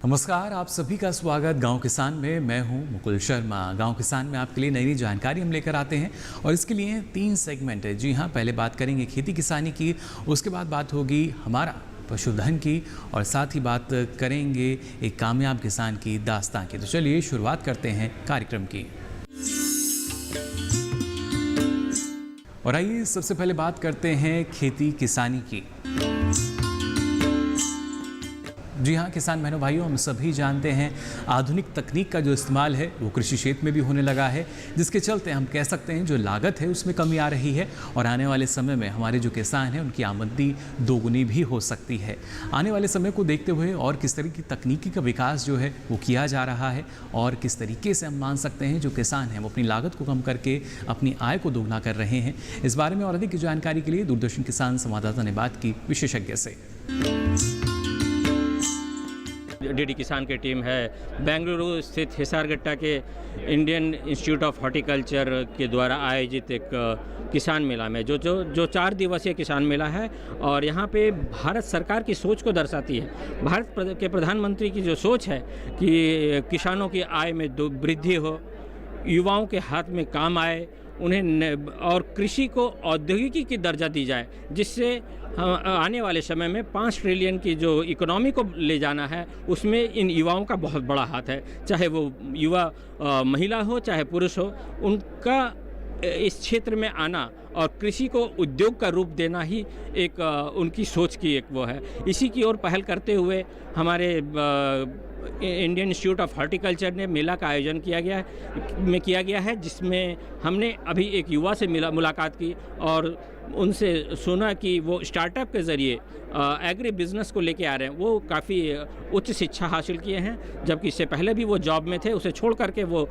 नमस्कार, आप सभी का स्वागत गांव किसान में। मैं हूं मुकुल शर्मा। गांव किसान में आपके लिए नई नई जानकारी हम लेकर आते हैं और इसके लिए 3 सेगमेंट है। जी हां, पहले बात करेंगे खेती किसानी की, उसके बाद बात होगी हमारा पशुधन की और साथ ही बात करेंगे एक कामयाब किसान की दास्तां की। तो चलिए शुरुआत करते हैं कार्यक्रम की। और आइए सबसे पहले बात करते हैं खेती किसानी की। जी हाँ किसान बहनों भाइयों, हम सभी जानते हैं आधुनिक तकनीक का जो इस्तेमाल है वो कृषि क्षेत्र में भी होने लगा है, जिसके चलते हम कह सकते हैं जो लागत है उसमें कमी आ रही है और आने वाले समय में हमारे जो किसान हैं उनकी आमदनी दोगुनी भी हो सकती है। आने वाले समय को देखते हुए और किस तरह की तकनीकी का विकास जो है वो किया जा रहा है और किस तरीके से हम मान सकते हैं जो किसान हैं वो अपनी लागत को कम करके अपनी आय को दोगुना कर रहे हैं। इस बारे में और अधिक जानकारी के लिए दूरदर्शन किसान संवाददाता ने बात की विशेषज्ञ से। डीडी किसान की टीम है बेंगलुरु स्थित हिसारगट्टा के इंडियन इंस्टीट्यूट ऑफ हॉर्टिकल्चर के द्वारा आयोजित एक किसान मेला में जो 4 दिवसीय किसान मेला है और यहाँ पे भारत सरकार की सोच को दर्शाती है। भारत के प्रधानमंत्री की जो सोच है कि किसानों की आय में वृद्धि हो, युवाओं के हाथ में काम आए, उन्हें और कृषि को औद्योगिकी की दर्जा दी जाए, जिससे आने वाले समय में 5 ट्रिलियन की जो इकोनॉमी को ले जाना है उसमें इन युवाओं का बहुत बड़ा हाथ है। चाहे वो युवा महिला हो चाहे पुरुष हो, उनका इस क्षेत्र में आना और कृषि को उद्योग का रूप देना ही एक उनकी सोच की एक वो है। इसी की ओर पहल करते हुए हमारे इंडियन इंस्टीट्यूट ऑफ हॉर्टिकल्चर ने मेला का आयोजन किया गया है, जिसमें हमने अभी एक युवा से मुलाकात की और उनसे सुना कि वो स्टार्टअप के ज़रिए एग्री बिजनेस को लेके आ रहे हैं। वो काफ़ी उच्च शिक्षा हासिल किए हैं, जबकि इससे पहले भी वो जॉब में थे, उसे छोड़ करके वो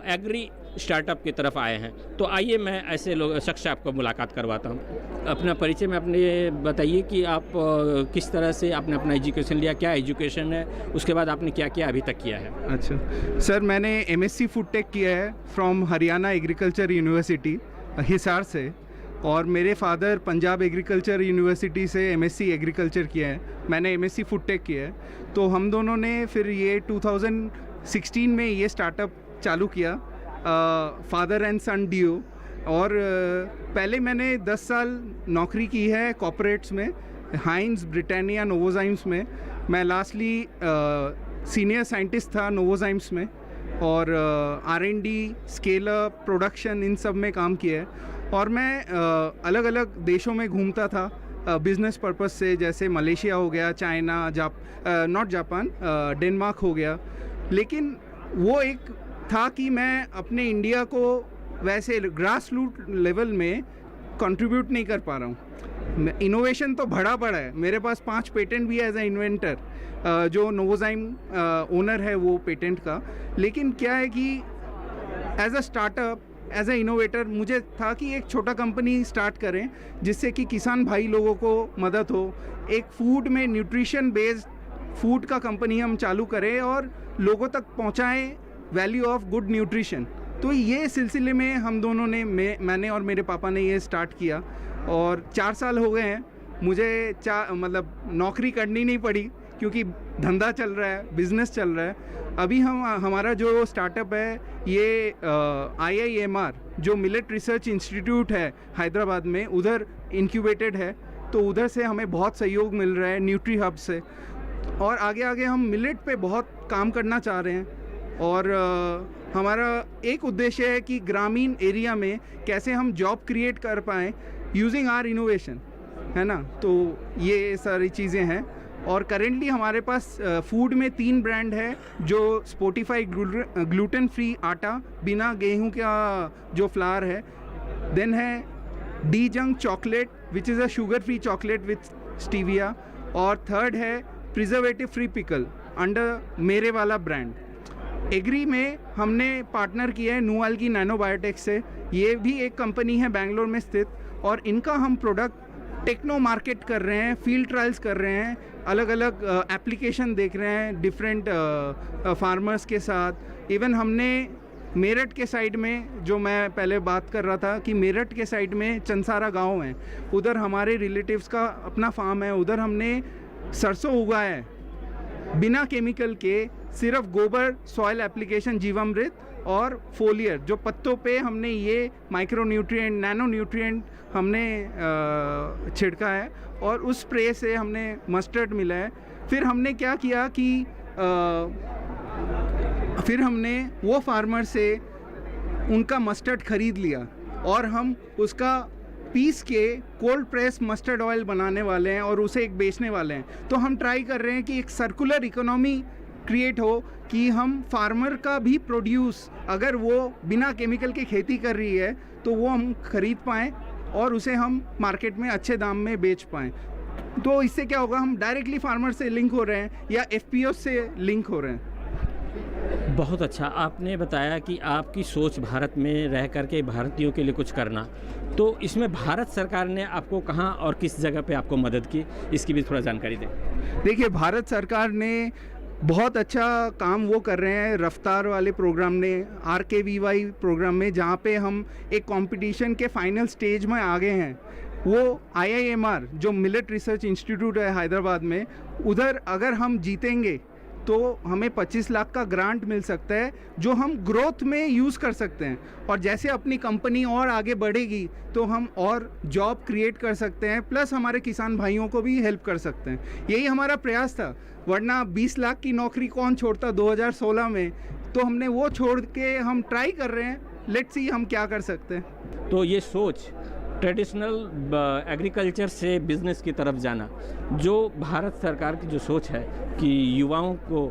एग्री स्टार्टअप की तरफ आए हैं। तो आइए मैं ऐसे शख्स से आपको मुलाकात करवाता हूँ। अपना परिचय में अपने बताइए कि आप किस तरह से आपने अपना एजुकेशन लिया, क्या एजुकेशन है, उसके बाद आपने क्या क्या अभी तक किया है। अच्छा सर, मैंने MSc फूड टेक किया है from Haryana agriculture university Hisar से, और मेरे फादर पंजाब एग्रीकल्चर यूनिवर्सिटी से MSc एग्रीकल्चर किया है, मैंने MSc फूड टेक किया है। तो हम दोनों ने फिर ये 2016 में ये स्टार्टअप चालू किया, फादर एंड सन डियो। और पहले मैंने 10 साल नौकरी की है कॉर्पोरेट्स में, हाइंस, ब्रिटानिया, नोवोजाइम्स में। मैं लास्टली सीनियर साइंटिस्ट था नोवोजाइम्स में और R&D, स्केल अप, प्रोडक्शन, इन सब में काम किया है। और मैं अलग अलग देशों में घूमता था बिज़नेस पर्पस से, जैसे मलेशिया हो गया, चाइना, नॉट जापान, डेनमार्क हो गया। लेकिन वो एक था कि मैं अपने इंडिया को वैसे ग्रास रूट लेवल में कंट्रीब्यूट नहीं कर पा रहा हूँ। इनोवेशन तो बड़ा है, मेरे पास 5 पेटेंट भी है एज ए इन्वेंटर, जो नोवोजाइम ओनर है वो पेटेंट का। लेकिन क्या है कि as a startup, as a innovator, मुझे था कि एक छोटा कंपनी स्टार्ट करें जिससे कि किसान भाई लोगों को मदद हो। एक फूड में न्यूट्रिशन बेस्ड फूड का कंपनी हम चालू करें और लोगों तक पहुंचाएं वैल्यू ऑफ गुड न्यूट्रिशन। तो ये सिलसिले में हम दोनों ने, मैंने और मेरे पापा ने ये स्टार्ट किया और 4 साल हो गए हैं। मुझे नौकरी करनी नहीं पड़ी क्योंकि धंधा चल रहा है, बिज़नेस चल रहा है। अभी हमारा जो स्टार्टअप है ये IIMR, जो मिलेट रिसर्च इंस्टीट्यूट है हैदराबाद में, उधर इंक्यूबेटेड है। तो उधर से हमें बहुत सहयोग मिल रहा है, न्यूट्री हब से। और आगे हम मिलेट पे बहुत काम करना चाह रहे हैं। और हमारा एक उद्देश्य है कि ग्रामीण एरिया में कैसे हम जॉब क्रिएट कर पाएँ यूजिंग आर इनोवेशन, है ना। तो ये सारी चीज़ें हैं। और करेंटली हमारे पास फूड में 3 ब्रांड है, जो स्पोटिफाई ग्लूटेन फ्री आटा, बिना गेहूं का जो फ्लावर है। देन है डीजंग chocolate which is a sugar free chocolate with stevia. और थर्ड है प्रिजर्वेटिव फ्री पिकल अंडर मेरे वाला ब्रांड। एग्री में हमने पार्टनर किया है नुआल की नैनोबायोटेक से। ये भी एक कंपनी है बेंगलोर में स्थित, और इनका हम प्रोडक्ट टेक्नो मार्केट कर रहे हैं, फील्ड ट्रायल्स कर रहे हैं, अलग अलग एप्लीकेशन देख रहे हैं डिफरेंट फार्मर्स के साथ। इवन हमने मेरठ के साइड में, जो मैं पहले बात कर रहा था कि मेरठ के साइड में चंसारा गांव है, उधर हमारे रिलेटिव्स का अपना फार्म है, उधर हमने सरसों उगाया है। बिना केमिकल के सिर्फ गोबर, सॉइल एप्लीकेशन जीवामृत और फोलियर, जो पत्तों पे हमने ये माइक्रो न्यूट्रिएंट, नैनो न्यूट्रिएंट हमने छिड़का है और उस स्प्रे से हमने मस्टर्ड मिला है। फिर हमने क्या किया कि फिर हमने वो फार्मर से उनका मस्टर्ड ख़रीद लिया और हम उसका पीस के कोल्ड प्रेस मस्टर्ड ऑयल बनाने वाले हैं और उसे एक बेचने वाले हैं। तो हम ट्राई कर रहे हैं कि एक सर्कुलर इकोनॉमी क्रिएट हो कि हम फार्मर का भी प्रोड्यूस, अगर वो बिना केमिकल के खेती कर रही है तो वो हम ख़रीद पाएँ और उसे हम मार्केट में अच्छे दाम में बेच पाएँ। तो इससे क्या होगा, हम डायरेक्टली फार्मर से लिंक हो रहे हैं या FPO से लिंक हो रहे हैं। बहुत अच्छा, आपने बताया कि आपकी सोच भारत में रह करके भारतीयों के लिए कुछ करना, तो इसमें भारत सरकार ने आपको कहाँ और किस जगह पे आपको मदद की, इसकी भी थोड़ा जानकारी दें। देखिए, भारत सरकार ने बहुत अच्छा काम वो कर रहे हैं रफ्तार वाले प्रोग्राम ने, RKVY प्रोग्राम में, जहाँ पे हम एक कंपटीशन के फाइनल स्टेज में आ गए हैं। वो IIMR जो मिलेट रिसर्च इंस्टीट्यूट है हैदराबाद में, उधर अगर हम जीतेंगे तो हमें 25 लाख का ग्रांट मिल सकता है जो हम ग्रोथ में यूज़ कर सकते हैं। और जैसे अपनी कंपनी और आगे बढ़ेगी तो हम और जॉब क्रिएट कर सकते हैं, प्लस हमारे किसान भाइयों को भी हेल्प कर सकते हैं। यही हमारा प्रयास था, वरना 20 लाख की नौकरी कौन छोड़ता 2016 में। तो हमने वो छोड़ के हम ट्राई कर रहे हैं, लेट्स सी हम क्या कर सकते हैं। तो ये सोच ट्रेडिशनल एग्रीकल्चर से बिज़नेस की तरफ जाना, जो भारत सरकार की जो सोच है कि युवाओं को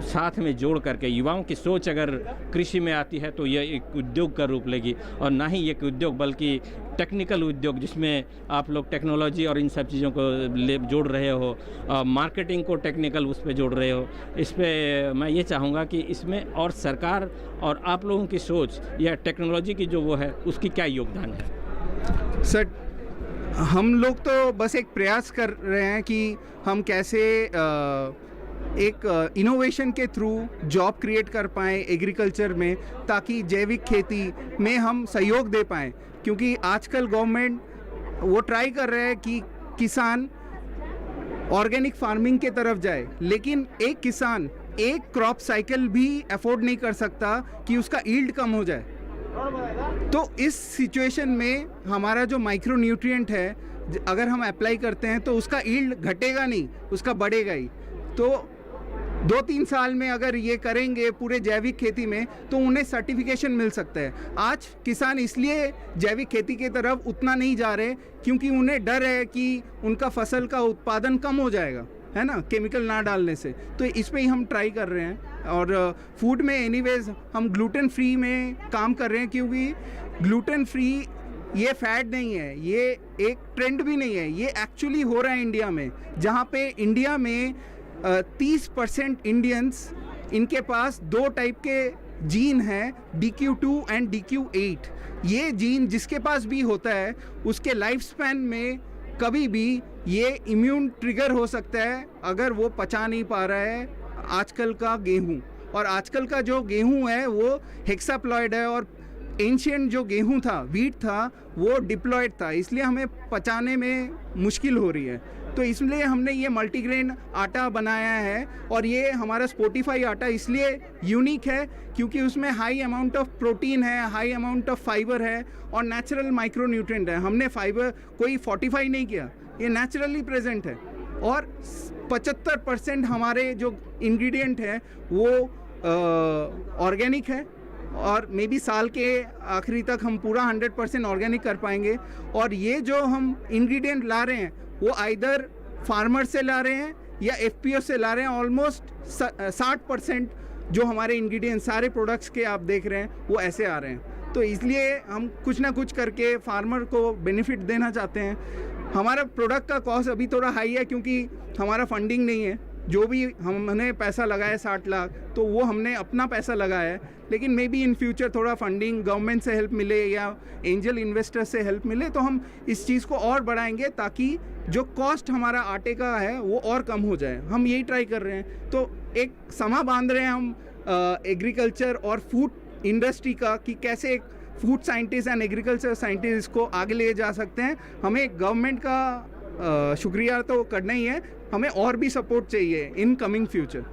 साथ में जोड़ करके, युवाओं की सोच अगर कृषि में आती है तो यह एक उद्योग का रूप लेगी, और ना ही एक उद्योग बल्कि टेक्निकल उद्योग, जिसमें आप लोग टेक्नोलॉजी और इन सब चीज़ों को जोड़ रहे हो, मार्केटिंग को टेक्निकल उस पर जोड़ रहे हो। इस पर मैं ये चाहूँगा कि इसमें और सरकार और आप लोगों की सोच या टेक्नोलॉजी की जो वो है उसकी क्या योगदान है? सर, हम लोग तो बस एक प्रयास कर रहे हैं कि हम कैसे एक इनोवेशन के थ्रू जॉब क्रिएट कर पाएँ एग्रीकल्चर में, ताकि जैविक खेती में हम सहयोग दे पाएँ। क्योंकि आजकल गवर्नमेंट वो ट्राई कर रहे हैं कि किसान ऑर्गेनिक फार्मिंग के तरफ जाए, लेकिन एक किसान एक क्रॉप साइकिल भी अफोर्ड नहीं कर सकता कि उसका यील्ड कम हो जाए। तो इस सिचुएशन में हमारा जो माइक्रो न्यूट्रिएंट है, अगर हम अप्लाई करते हैं तो उसका यील्ड घटेगा नहीं, उसका बढ़ेगा ही। तो 2-3 साल में अगर ये करेंगे पूरे जैविक खेती में तो उन्हें सर्टिफिकेशन मिल सकता है। आज किसान इसलिए जैविक खेती की तरफ उतना नहीं जा रहे क्योंकि उन्हें डर है कि उनका फसल का उत्पादन कम हो जाएगा, है ना, केमिकल ना डालने से। तो इस पे ही हम ट्राई कर रहे हैं। और फूड में एनीवेज हम ग्लूटेन फ्री में काम कर रहे हैं, क्योंकि ग्लूटेन फ्री ये फैड नहीं है, ये एक ट्रेंड भी नहीं है, ये एक्चुअली हो रहा है इंडिया में। जहाँ पे इंडिया में 30% इंडियंस, इनके पास 2 टाइप के जीन हैं, DQ2 एंड DQ8। ये जीन जिसके पास भी होता है उसके लाइफ स्पैन में कभी भी ये इम्यून ट्रिगर हो सकता है अगर वो पचा नहीं पा रहा है आजकल का गेहूं। और आजकल का जो गेहूं है वो हेक्साप्लॉयड है, और एंशिएंट जो गेहूं था, वीट था, वो डिप्लॉयड था, इसलिए हमें पचाने में मुश्किल हो रही है। तो इसलिए हमने ये मल्टीग्रेन आटा बनाया है। और ये हमारा स्पोटिफाई आटा इसलिए यूनिक है क्योंकि उसमें हाई अमाउंट ऑफ प्रोटीन है, हाई अमाउंट ऑफ फाइबर है और नेचुरल माइक्रोन्यूट्रिएंट है। हमने फाइबर कोई फोर्टिफाई नहीं किया, ये नेचुरली प्रेजेंट है। और 75% हमारे जो इंग्रेडिएंट है वो ऑर्गेनिक है, और मे बी साल के आखिरी तक हम पूरा 100% ऑर्गेनिक कर पाएंगे। और ये जो हम इंग्रेडिएंट ला रहे हैं वो आइदर फार्मर से ला रहे हैं या FPO से ला रहे हैं। ऑलमोस्ट 60% जो हमारे इंग्रेडिएंट सारे प्रोडक्ट्स के आप देख रहे हैं वो ऐसे आ रहे हैं। तो इसलिए हम कुछ ना कुछ करके फार्मर को बेनिफिट देना चाहते हैं। हमारा प्रोडक्ट का कॉस्ट अभी थोड़ा हाई है क्योंकि हमारा फंडिंग नहीं है। जो भी हमने पैसा लगाया 60 लाख, तो वो हमने अपना पैसा लगाया है। लेकिन मे बी इन फ्यूचर थोड़ा फंडिंग गवर्नमेंट से हेल्प मिले या एंजल इन्वेस्टर से हेल्प मिले तो हम इस चीज़ को और बढ़ाएंगे, ताकि जो कॉस्ट हमारा आटे का है वो और कम हो जाए। हम यही ट्राई कर रहे हैं। तो एक समा बांध रहे हैं हम एग्रीकल्चर और फूड इंडस्ट्री का, कि कैसे एक food scientist and agriculture scientist को आगे ले जा सकते हैं। हमें गवर्नमेंट का शुक्रिया तो करना ही है, हमें और भी सपोर्ट चाहिए इन कमिंग फ्यूचर।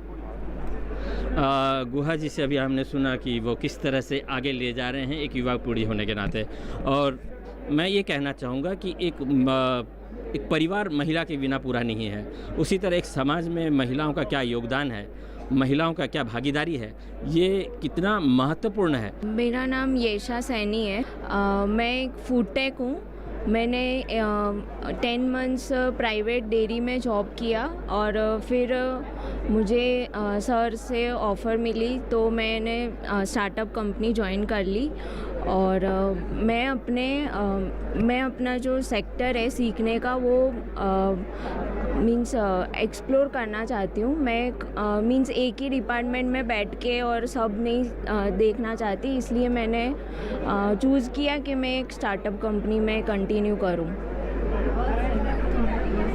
गुहा जी से अभी हमने सुना कि वो किस तरह से आगे ले जा रहे हैं एक युवा पीढ़ी होने के नाते, और मैं ये कहना चाहूँगा कि एक परिवार महिला के बिना पूरा नहीं है। उसी तरह एक समाज में महिलाओं का क्या योगदान है, महिलाओं का क्या भागीदारी है, ये कितना महत्वपूर्ण है। मेरा नाम येशा सैनी है। मैं एक फूड टेक हूँ। मैंने 10 मंथ्स प्राइवेट डेयरी में जॉब किया और फिर मुझे सर से ऑफ़र मिली तो मैंने स्टार्टअप कंपनी ज्वाइन कर ली। और मैं अपना जो सेक्टर है सीखने का वो मीन्स एक्सप्लोर करना चाहती हूँ। मैं मीन्स एक ही डिपार्टमेंट में बैठ के और सब नहीं देखना चाहती, इसलिए मैंने चूज़ किया कि मैं एक स्टार्टअप कंपनी में कंटिन्यू करूँ।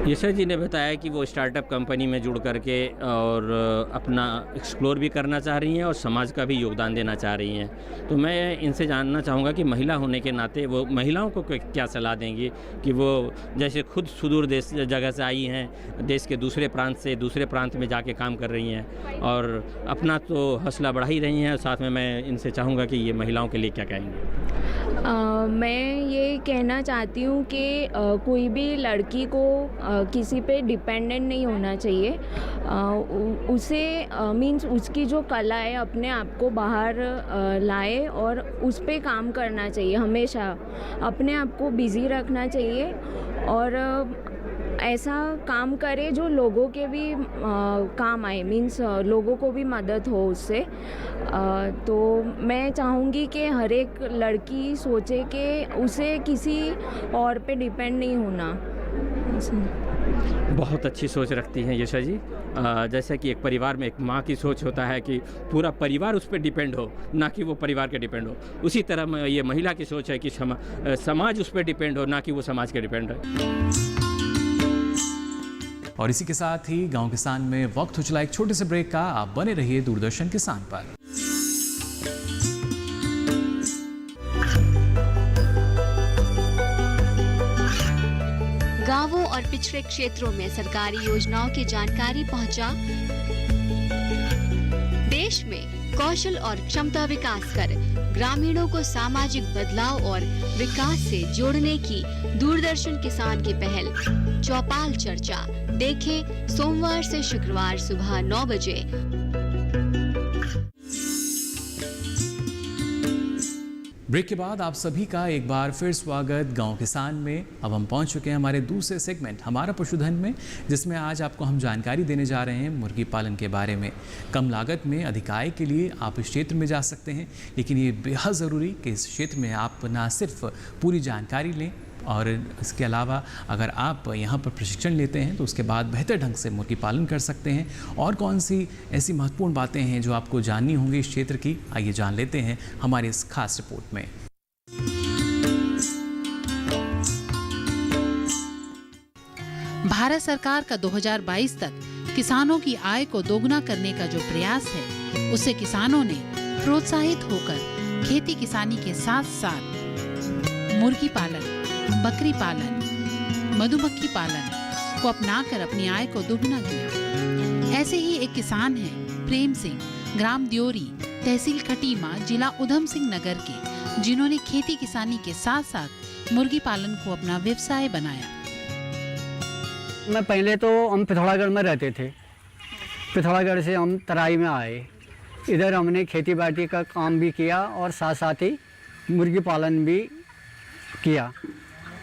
यशा जी ने बताया कि वो स्टार्टअप कंपनी में जुड़ करके और अपना एक्सप्लोर भी करना चाह रही हैं और समाज का भी योगदान देना चाह रही हैं। तो मैं इनसे जानना चाहूँगा कि महिला होने के नाते वो महिलाओं को क्या सलाह देंगी कि वो जैसे खुद सुदूर देश जगह से आई हैं, देश के दूसरे प्रांत से दूसरे प्रांत में जाके काम कर रही हैं और अपना तो हौसला बढ़ा ही रही हैं, साथ में मैं इनसे चाहूँगा कि ये महिलाओं के लिए क्या कहेंगे। मैं ये कहना चाहती हूँ कि कोई भी लड़की को किसी पे डिपेंडेंट नहीं होना चाहिए। उसे मीन्स उसकी जो कला है अपने आप को बाहर लाए और उस पे काम करना चाहिए। हमेशा अपने आप को बिज़ी रखना चाहिए और ऐसा काम करे जो लोगों के भी काम आए, मीन्स लोगों को भी मदद हो उससे। तो मैं चाहूँगी कि हर एक लड़की सोचे कि उसे किसी और पे डिपेंड नहीं होना। बहुत अच्छी सोच रखती हैं यशा जी। जैसे कि एक परिवार में एक माँ की सोच होता है कि पूरा परिवार उस पर डिपेंड हो, ना कि वो परिवार के डिपेंड हो, उसी तरह ये महिला की सोच है कि समाज उस पर डिपेंड हो, ना कि वो समाज के डिपेंड है। और इसी के साथ ही गांव किसान में वक्त हो चला एक छोटे से ब्रेक का। आप बने रहिए दूरदर्शन किसान पर। गांवों और पिछड़े क्षेत्रों में सरकारी योजनाओं की जानकारी पहुंचा। देश में कौशल और क्षमता विकास कर ग्रामीणों को सामाजिक बदलाव और विकास से जोड़ने की दूरदर्शन किसान की पहल चौपाल चर्चा देखें सोमवार से शुक्रवार सुबह 9 बजे। ब्रेक के बाद आप सभी का एक बार फिर स्वागत गांव किसान में। अब हम पहुंच चुके हैं हमारे दूसरे सेगमेंट हमारा पशुधन में, जिसमें आज आपको हम जानकारी देने जा रहे हैं मुर्गी पालन के बारे में। कम लागत में अधिक आय के लिए आप इस क्षेत्र में जा सकते हैं, लेकिन ये बेहद ज़रूरी कि इस क्षेत्र में आप ना सिर्फ पूरी जानकारी लें और इसके अलावा अगर आप यहाँ पर प्रशिक्षण लेते हैं तो उसके बाद बेहतर ढंग से मुर्गी पालन कर सकते हैं। और कौन सी ऐसी महत्वपूर्ण बातें हैं जो आपको जाननी होंगी इस क्षेत्र की, आइए जान लेते हैं हमारी इस खास रिपोर्ट में। भारत सरकार का 2022 तक किसानों की आय को दोगुना करने का जो प्रयास है, उससे किसानों ने प्रोत्साहित होकर खेती किसानी के साथ साथ मुर्गी पालन, बकरी पालन, मधुमक्खी पालन को अपनाकर अपनी आय को दोगुना किया। ऐसे ही एक किसान हैं प्रेम सिंह, ग्राम द्योरी, तहसील खटीमा, जिला उधम सिंह नगर के, जिन्होंने खेती किसानी के साथ साथ मुर्गी पालन को अपना व्यवसाय बनाया। मैं पहले तो हम पिथौरागढ़ में रहते थे। पिथौरागढ़ से हम तराई में आए। इधर हमने खेती बाड़ी का काम भी किया और साथ साथ ही मुर्गी पालन भी किया।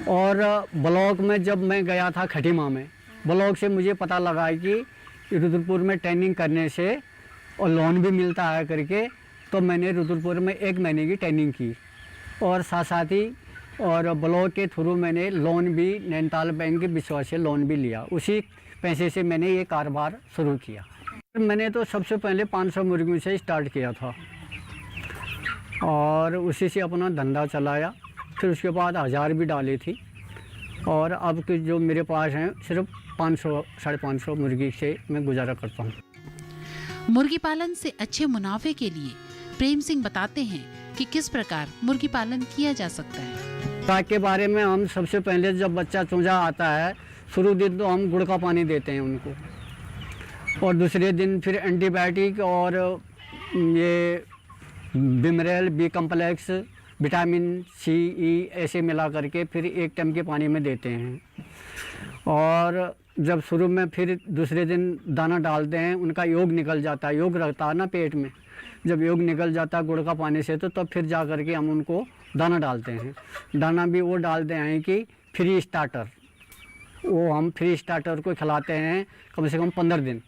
और ब्लॉक में जब मैं गया था खटीमा में, ब्लॉक से मुझे पता लगा कि रुद्रपुर में ट्रेनिंग करने से और लोन भी मिलता है करके, तो मैंने रुद्रपुर में 1 महीने की ट्रेनिंग की और साथ साथ ही और ब्लॉक के थ्रू मैंने लोन भी नैनीताल बैंक के विश्वास से लोन भी लिया। उसी पैसे से मैंने ये कारोबार शुरू किया। मैंने तो सबसे पहले 500 मुर्गियों से स्टार्ट किया था और उसी से अपना धंधा चलाया। फिर उसके बाद 1000 भी डाली थी और अब के जो मेरे पास हैं सिर्फ 500 550 मुर्गी से मैं गुजारा करता हूँ। मुर्गी पालन से अच्छे मुनाफे के लिए प्रेम सिंह बताते हैं कि किस प्रकार मुर्गी पालन किया जा सकता है। खुराक के बारे में हम सबसे पहले जब बच्चा चूजा आता है शुरू दिन तो हम गुड़ का पानी देते हैं उनको, और दूसरे दिन फिर एंटीबायोटिक और ये बिमरेल, बी कम्प्लेक्स, विटामिन सी, ई ऐसे मिला करके फिर एक टाइम के पानी में देते हैं। और जब शुरू में फिर दूसरे दिन दाना डालते हैं, उनका योग निकल जाता है, योग रहता है ना पेट में, जब योग निकल जाता है गुड़ का पानी से तो तब फिर जा कर के हम उनको दाना डालते हैं। दाना भी वो डालते हैं कि फ्री स्टार्टर, वो हम फ्री स्टार्टर को खिलाते हैं कम से कम 15 दिन,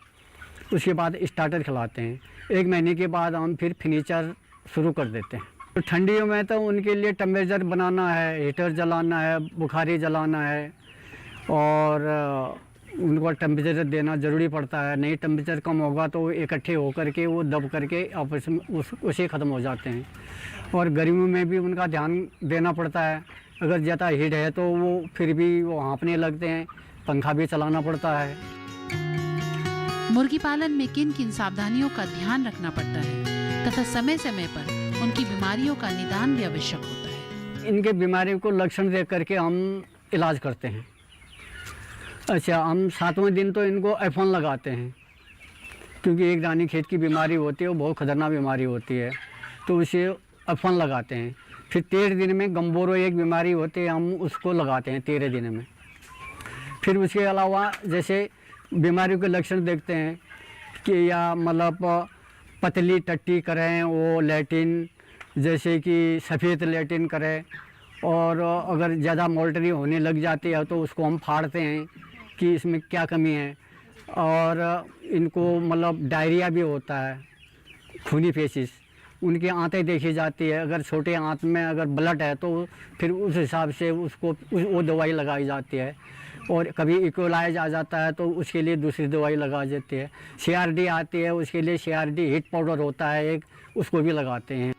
उसके बाद स्टार्टर खिलाते हैं। 1 महीने के बाद हम फिर फिनिचर शुरू कर देते हैं। तो ठंडियों में तो उनके लिए टेम्परेचर बनाना है, हीटर जलाना है, बुखारी जलाना है, और उनको टेम्परेचर देना ज़रूरी पड़ता है, नहीं टेम्परेचर कम होगा तो वो इकट्ठे होकर के वो दब करके आपस में उसे ख़त्म हो जाते हैं। और गर्मियों में भी उनका ध्यान देना पड़ता है, अगर ज़्यादा हीट है तो वो फिर भी वो हाँफने लगते हैं, पंखा भी चलाना पड़ता है। मुर्गी पालन में किन किन सावधानियों का ध्यान रखना पड़ता है तथा समय समय पर उनकी बीमारियों का निदान भी आवश्यक होता है। इनके बीमारियों को लक्षण देख करके हम इलाज करते हैं। अच्छा, हम 7वें दिन तो इनको एफोन लगाते हैं, क्योंकि एक रानीखेत की बीमारी होती है, वो बहुत खतरनाक बीमारी होती है, तो उसे एफोन लगाते हैं। फिर 13 दिन में गम्बोरो एक बीमारी होती है, हम उसको लगाते हैं 13 दिन में। फिर उसके अलावा जैसे बीमारियों के लक्षण देखते हैं कि या मतलब पतली टट्टी करें, वो लैटिन जैसे कि सफ़ेद लैटिन करें, और अगर ज़्यादा मोल्टरी होने लग जाती है तो उसको हम फाड़ते हैं कि इसमें क्या कमी है। और इनको मतलब डायरिया भी होता है, खूनी फेसिस, उनकी आंतें देखी जाती है, अगर छोटे आंत में अगर ब्लड है तो फिर उस हिसाब से उसको वो दवाई लगाई जाती है। और कभी इकोलाइज आ जाता है तो उसके लिए दूसरी दवाई लगा देती है। CRD आती है, उसके लिए CRD हीट पाउडर होता है एक, उसको भी लगाते हैं।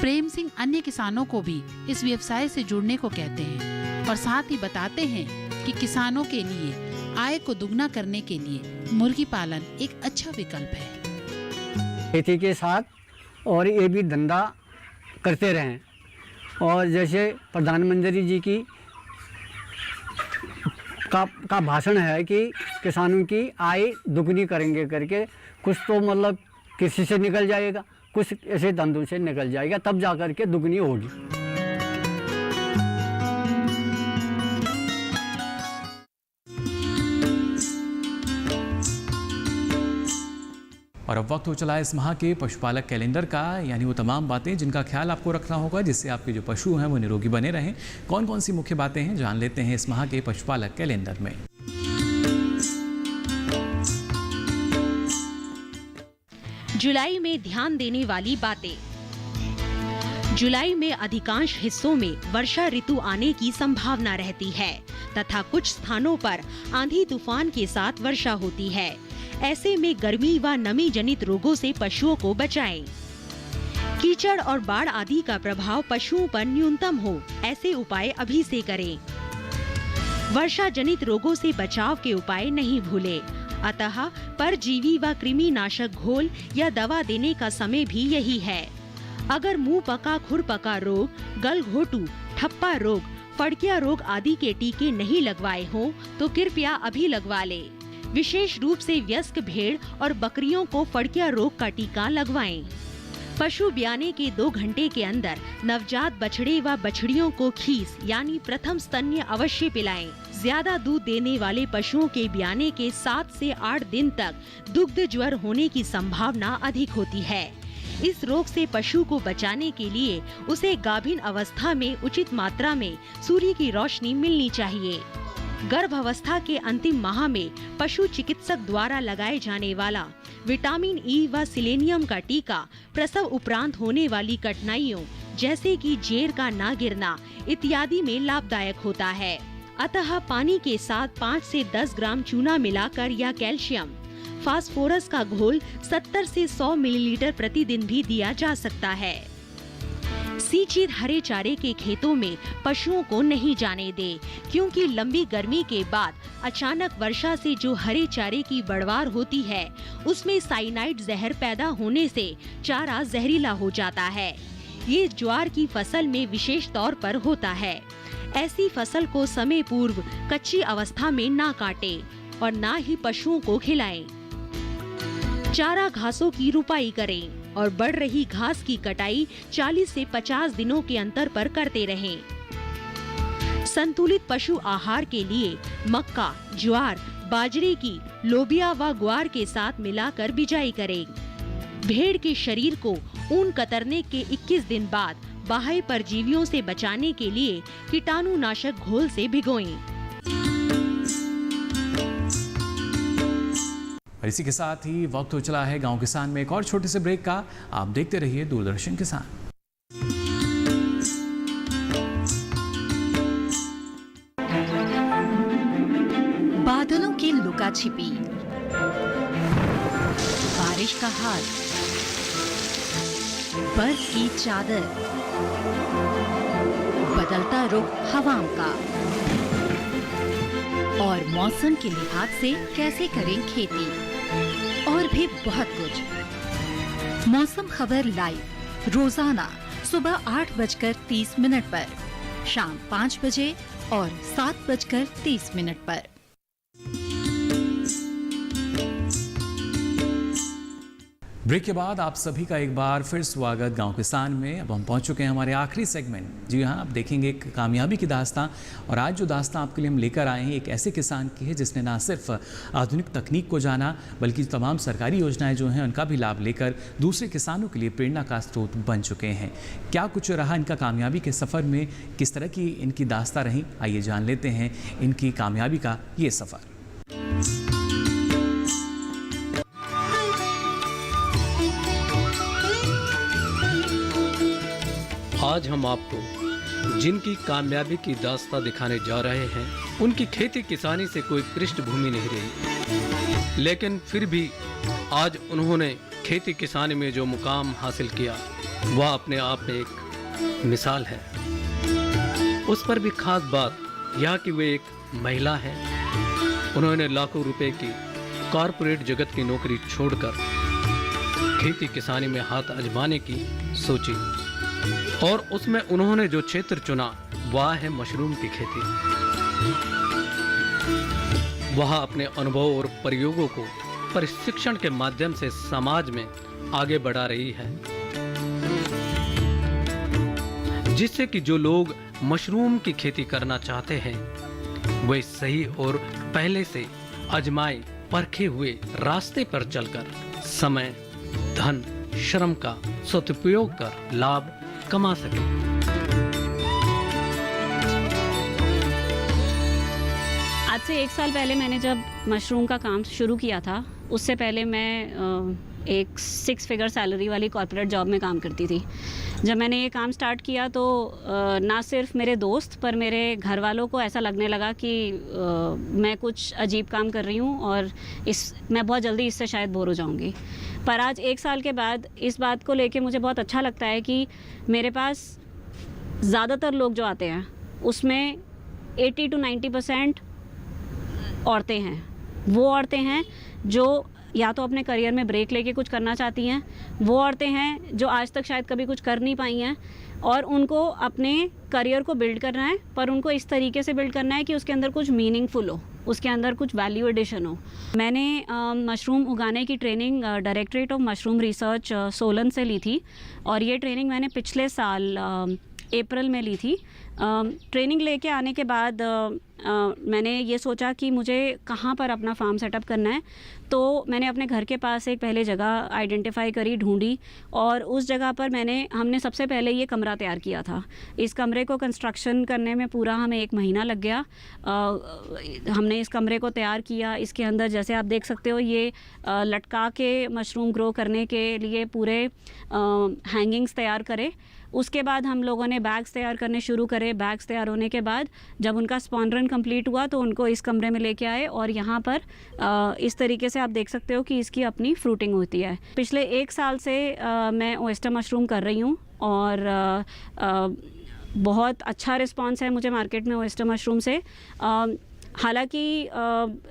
प्रेम सिंह अन्य किसानों को भी इस व्यवसाय से जुड़ने को कहते हैं और साथ ही बताते हैं कि किसानों के लिए आय को दुगना करने के लिए मुर्गी पालन एक अच्छा विकल्प है। खेती के साथ और ये भी धंधा करते रहें। और जैसे प्रधानमंत्री जी की का भाषण है कि किसानों की आय दुगनी करेंगे करके, कुछ तो मतलब कृषि से निकल जाएगा, कुछ ऐसे धंधों से निकल जाएगा, तब जा कर के दुगनी होगी। और अब वक्त हो चला है इस माह के पशुपालक कैलेंडर का, यानी वो तमाम बातें जिनका ख्याल आपको रखना होगा जिससे आपके जो पशु हैं वो निरोगी बने रहें। कौन कौन सी मुख्य बातें हैं जान लेते हैं इस माह के पशुपालक कैलेंडर में। जुलाई में ध्यान देने वाली बातें। जुलाई में अधिकांश हिस्सों में वर्षा ऋतु आने की संभावना रहती है तथा कुछ स्थानों पर आंधी तूफान के साथ वर्षा होती है। ऐसे में गर्मी व नमी जनित रोगों से पशुओं को बचाएं। कीचड़ और बाढ़ आदि का प्रभाव पशुओं पर न्यूनतम हो, ऐसे उपाय अभी से करें। वर्षा जनित रोगों से बचाव के उपाय नहीं भूलें। अतः परजीवी व कृमिनाशक घोल या दवा देने का समय भी यही है। अगर मुंह पका, खुर पका रोग, गलघोटू, ठप्पा रोग, फड़किया रोग आदि के टीके नहीं लगवाए हों तो कृपया अभी लगवा लें। विशेष रूप से वयस्क भेड़ और बकरियों को फड़किया रोग का टीका लगवाएं। पशु ब्याने के 2 घंटे के अंदर नवजात बछड़े व बछड़ियों को खीस यानी प्रथम स्तन्य अवश्य पिलाएं। ज्यादा दूध देने वाले पशुओं के ब्याने के 7 से 8 दिन तक दुग्ध ज्वर होने की संभावना अधिक होती है। इस रोग से पशु को बचाने के लिए उसे गाभिन अवस्था में उचित मात्रा में सूर्य की रोशनी मिलनी चाहिए। गर्भावस्था के अंतिम माह में पशु चिकित्सक द्वारा लगाए जाने वाला विटामिन ई व सिलेनियम का टीका प्रसव उपरांत होने वाली कठिनाइयों जैसे कि जेर का ना गिरना इत्यादि में लाभदायक होता है। अतः पानी के साथ 5 से 10 ग्राम चूना मिलाकर या कैल्शियम फास्फोरस का घोल 70 से 100 मिलीलीटर प्रतिदिन भी दिया जा सकता है। सींचित हरे चारे के खेतों में पशुओं को नहीं जाने दें, क्योंकि लंबी गर्मी के बाद अचानक वर्षा से जो हरे चारे की बढ़वार होती है उसमें साइनाइड जहर पैदा होने से चारा जहरीला हो जाता है। ये ज्वार की फसल में विशेष तौर पर होता है। ऐसी फसल को समय पूर्व कच्ची अवस्था में ना काटें और ना ही पशुओं को खिलाएं। चारा घासों की रुपाई करें और बढ़ रही घास की कटाई 40 से 50 दिनों के अंतर पर करते रहें। संतुलित पशु आहार के लिए मक्का, ज्वार, बाजरे की लोबिया व ग्वार के साथ मिलाकर बिजाई करें। भेड़ के शरीर को ऊन कतरने के 21 दिन बाद बाह्य परजीवियों से बचाने के लिए कीटाणुनाशक घोल से भिगोएं। और इसी के साथ ही वक्त हो चला है गांव किसान में एक और छोटे से ब्रेक का। आप देखते रहिए दूरदर्शन किसान। बादलों की लुका छिपी, बारिश का हाल, बर्फ की चादर, बदलता रुख हवाओं का और मौसम के लिहाज से कैसे करें खेती, और भी बहुत कुछ। मौसम खबर लाइव रोजाना सुबह 8:30 पर, शाम 5 बजे और 7:30 पर। ब्रेक के बाद आप सभी का एक बार फिर स्वागत गांव किसान में। अब हम पहुंच चुके हैं हमारे आखिरी सेगमेंट। जी हाँ, आप देखेंगे एक कामयाबी की दास्तां। और आज जो दास्तां आपके लिए हम लेकर आए हैं एक ऐसे किसान की है जिसने ना सिर्फ आधुनिक तकनीक को जाना बल्कि तमाम सरकारी योजनाएं जो हैं उनका भी लाभ लेकर दूसरे किसानों के लिए प्रेरणा का स्रोत बन चुके हैं। क्या कुछ रहा इनका कामयाबी के सफ़र में, किस तरह की इनकी दास्तां रही, आइए जान लेते हैं इनकी कामयाबी का ये सफ़र। आज हम आपको जिनकी कामयाबी की दास्तां दिखाने जा रहे हैं उनकी खेती किसानी से कोई पृष्ठभूमि नहीं रही, लेकिन फिर भी आज उन्होंने खेती किसानी में जो मुकाम हासिल किया वह अपने आप में एक मिसाल है। उस पर भी खास बात यह कि वे एक महिला हैं। उन्होंने लाखों रुपए की कॉरपोरेट जगत की नौकरी छोड़कर खेती किसानी में हाथ आजमाने की सोची और उसमें उन्होंने जो क्षेत्र चुना वह है मशरूम की खेती। वह अपने अनुभव और प्रयोगों को प्रशिक्षण के माध्यम से समाज में आगे बढ़ा रही है, जिससे कि जो लोग मशरूम की खेती करना चाहते हैं वे सही और पहले से आजमाए परखे हुए रास्ते पर चलकर समय, धन, श्रम का सदुपयोग कर लाभ कमा सके। आज से 1 साल पहले मैंने जब मशरूम का काम शुरू किया था, उससे पहले मैं एक 6 फिगर सैलरी वाली कॉर्पोरेट जॉब में काम करती थी। जब मैंने ये काम स्टार्ट किया तो ना सिर्फ मेरे दोस्त पर मेरे घर वालों को ऐसा लगने लगा कि मैं कुछ अजीब काम कर रही हूँ और मैं बहुत जल्दी इससे शायद बोर हो जाऊँगी। पर आज 1 साल के बाद इस बात को लेके मुझे बहुत अच्छा लगता है कि मेरे पास ज़्यादातर लोग जो आते हैं उसमें 80 to 90% औरतें हैं। वो औरतें हैं जो या तो अपने करियर में ब्रेक लेके कुछ करना चाहती हैं, वो औरतें हैं जो आज तक शायद कभी कुछ कर नहीं पाई हैं और उनको अपने करियर को बिल्ड करना है, पर उनको इस तरीके से बिल्ड करना है कि उसके अंदर कुछ मीनिंगफुल हो, उसके अंदर कुछ वैल्यू एडिशन हो। मैंने मशरूम उगाने की training directorate of mushroom research Solan से ली थी और ये ट्रेनिंग मैंने पिछले साल अप्रैल में ली थी। ट्रेनिंग लेके आने के बाद मैंने ये सोचा कि मुझे कहाँ पर अपना फार्म सेटअप करना है, तो मैंने अपने घर के पास एक पहले जगह आइडेंटिफाई करी, ढूंढी और उस जगह पर हमने सबसे पहले ये कमरा तैयार किया था। इस कमरे को कंस्ट्रक्शन करने में पूरा हमें 1 महीना लग गया। हमने इस कमरे को तैयार किया। इसके अंदर जैसे आप देख सकते हो ये लटका के मशरूम ग्रो करने के लिए पूरे हैंगिंग्स तैयार करे। उसके बाद हम लोगों ने बैग्स तैयार करने शुरू करे। बैग्स तैयार होने के बाद जब उनका स्पॉन रन कंप्लीट हुआ तो उनको इस कमरे में लेके आए और यहाँ पर इस तरीके से आप देख सकते हो कि इसकी अपनी फ्रूटिंग होती है। पिछले 1 साल से मैं ओयस्टर मशरूम कर रही हूँ और बहुत अच्छा रिस्पांस है मुझे मार्केट में ओयस्टर मशरूम से। हालांकि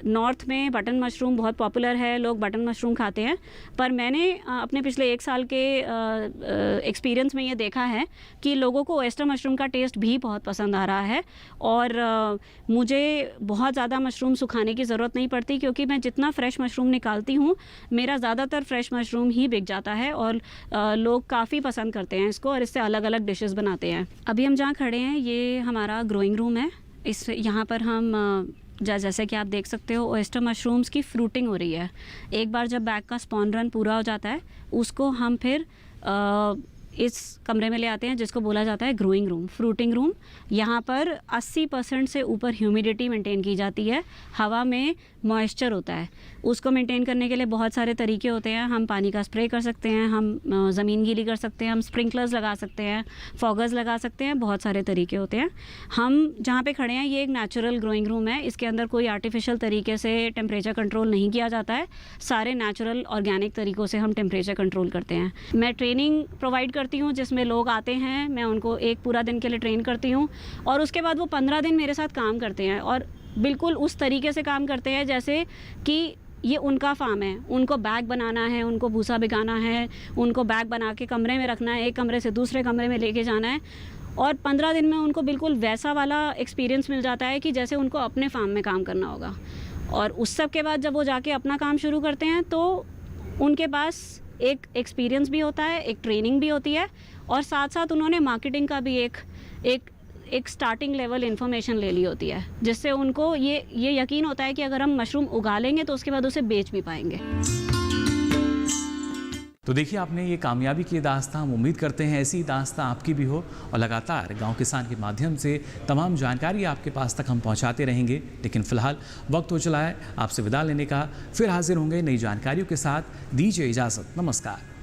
नॉर्थ में बटन मशरूम बहुत पॉपुलर है, लोग बटन मशरूम खाते हैं, पर मैंने अपने पिछले 1 साल के एक्सपीरियंस में ये देखा है कि लोगों को ओएस्टर मशरूम का टेस्ट भी बहुत पसंद आ रहा है। और मुझे बहुत ज़्यादा मशरूम सुखाने की ज़रूरत नहीं पड़ती, क्योंकि मैं जितना फ्रेश मशरूम निकालती हूँ मेरा ज़्यादातर फ्रेश मशरूम ही बिक जाता है और लोग काफ़ी पसंद करते हैं इसको और इससे अलग अलग डिशेस बनाते हैं। अभी हम जहाँ खड़े हैं ये हमारा ग्रोइंग रूम है। इस यहाँ पर हम जैसे कि आप देख सकते हो ओएस्टर मशरूम्स की फ्रूटिंग हो रही है। एक बार जब बैग का स्पॉन रन पूरा हो जाता है उसको हम फिर इस कमरे में ले आते हैं जिसको बोला जाता है ग्रोइंग रूम, फ्रूटिंग रूम। यहाँ पर 80% से ऊपर ह्यूमिडिटी मेंटेन की जाती है, हवा में मॉइस्चर होता है। उसको मेंटेन करने के लिए बहुत सारे तरीके होते हैं। हम पानी का स्प्रे कर सकते हैं, हम ज़मीन गीली कर सकते हैं, हम स्प्रिंकलर्स लगा सकते हैं, फॉगर्स लगा सकते हैं, बहुत सारे तरीके होते हैं। हम जहाँ पे खड़े हैं ये एक नेचुरल ग्रोइंग रूम है, इसके अंदर कोई आर्टिफिशियल तरीके से टेम्परेचर कंट्रोल नहीं किया जाता है, सारे नेचुरल ऑर्गेनिक तरीक़ों से हम टेम्परेचर कंट्रोल करते हैं। मैं ट्रेनिंग प्रोवाइड करती हूँ जिसमें लोग आते हैं, मैं उनको एक पूरा दिन के लिए ट्रेन करती हूँ और उसके बाद वो 15 दिन मेरे साथ काम करते हैं और बिल्कुल उस तरीके से काम करते हैं जैसे कि ये उनका फार्म है। उनको बैग बनाना है, उनको भूसा भिगाना है, उनको बैग बना के कमरे में रखना है, एक कमरे से दूसरे कमरे में लेके जाना है और 15 दिन में उनको बिल्कुल वैसा वाला एक्सपीरियंस मिल जाता है कि जैसे उनको अपने फार्म में काम करना होगा। और उस सब के बाद जब वो जाके अपना काम शुरू करते हैं तो उनके पास एक एक्सपीरियंस भी होता है, एक ट्रेनिंग भी होती है और साथ साथ उन्होंने मार्केटिंग का भी एक स्टार्टिंग लेवल इन्फॉर्मेशन ले ली होती है, जिससे उनको ये यकीन होता है कि अगर हम मशरूम उगा लेंगे तो उसके बाद उसे बेच भी पाएंगे। तो देखिए आपने ये कामयाबी की दास्तां, हम उम्मीद करते हैं ऐसी दास्तां आपकी भी हो और लगातार गांव किसान के माध्यम से तमाम जानकारी आपके पास तक हम पहुंचाते रहेंगे। लेकिन फ़िलहाल वक्त हो चला है आपसे विदा लेने का, फिर हाजिर होंगे नई जानकारियों के साथ। दीजिए इजाज़त, नमस्कार।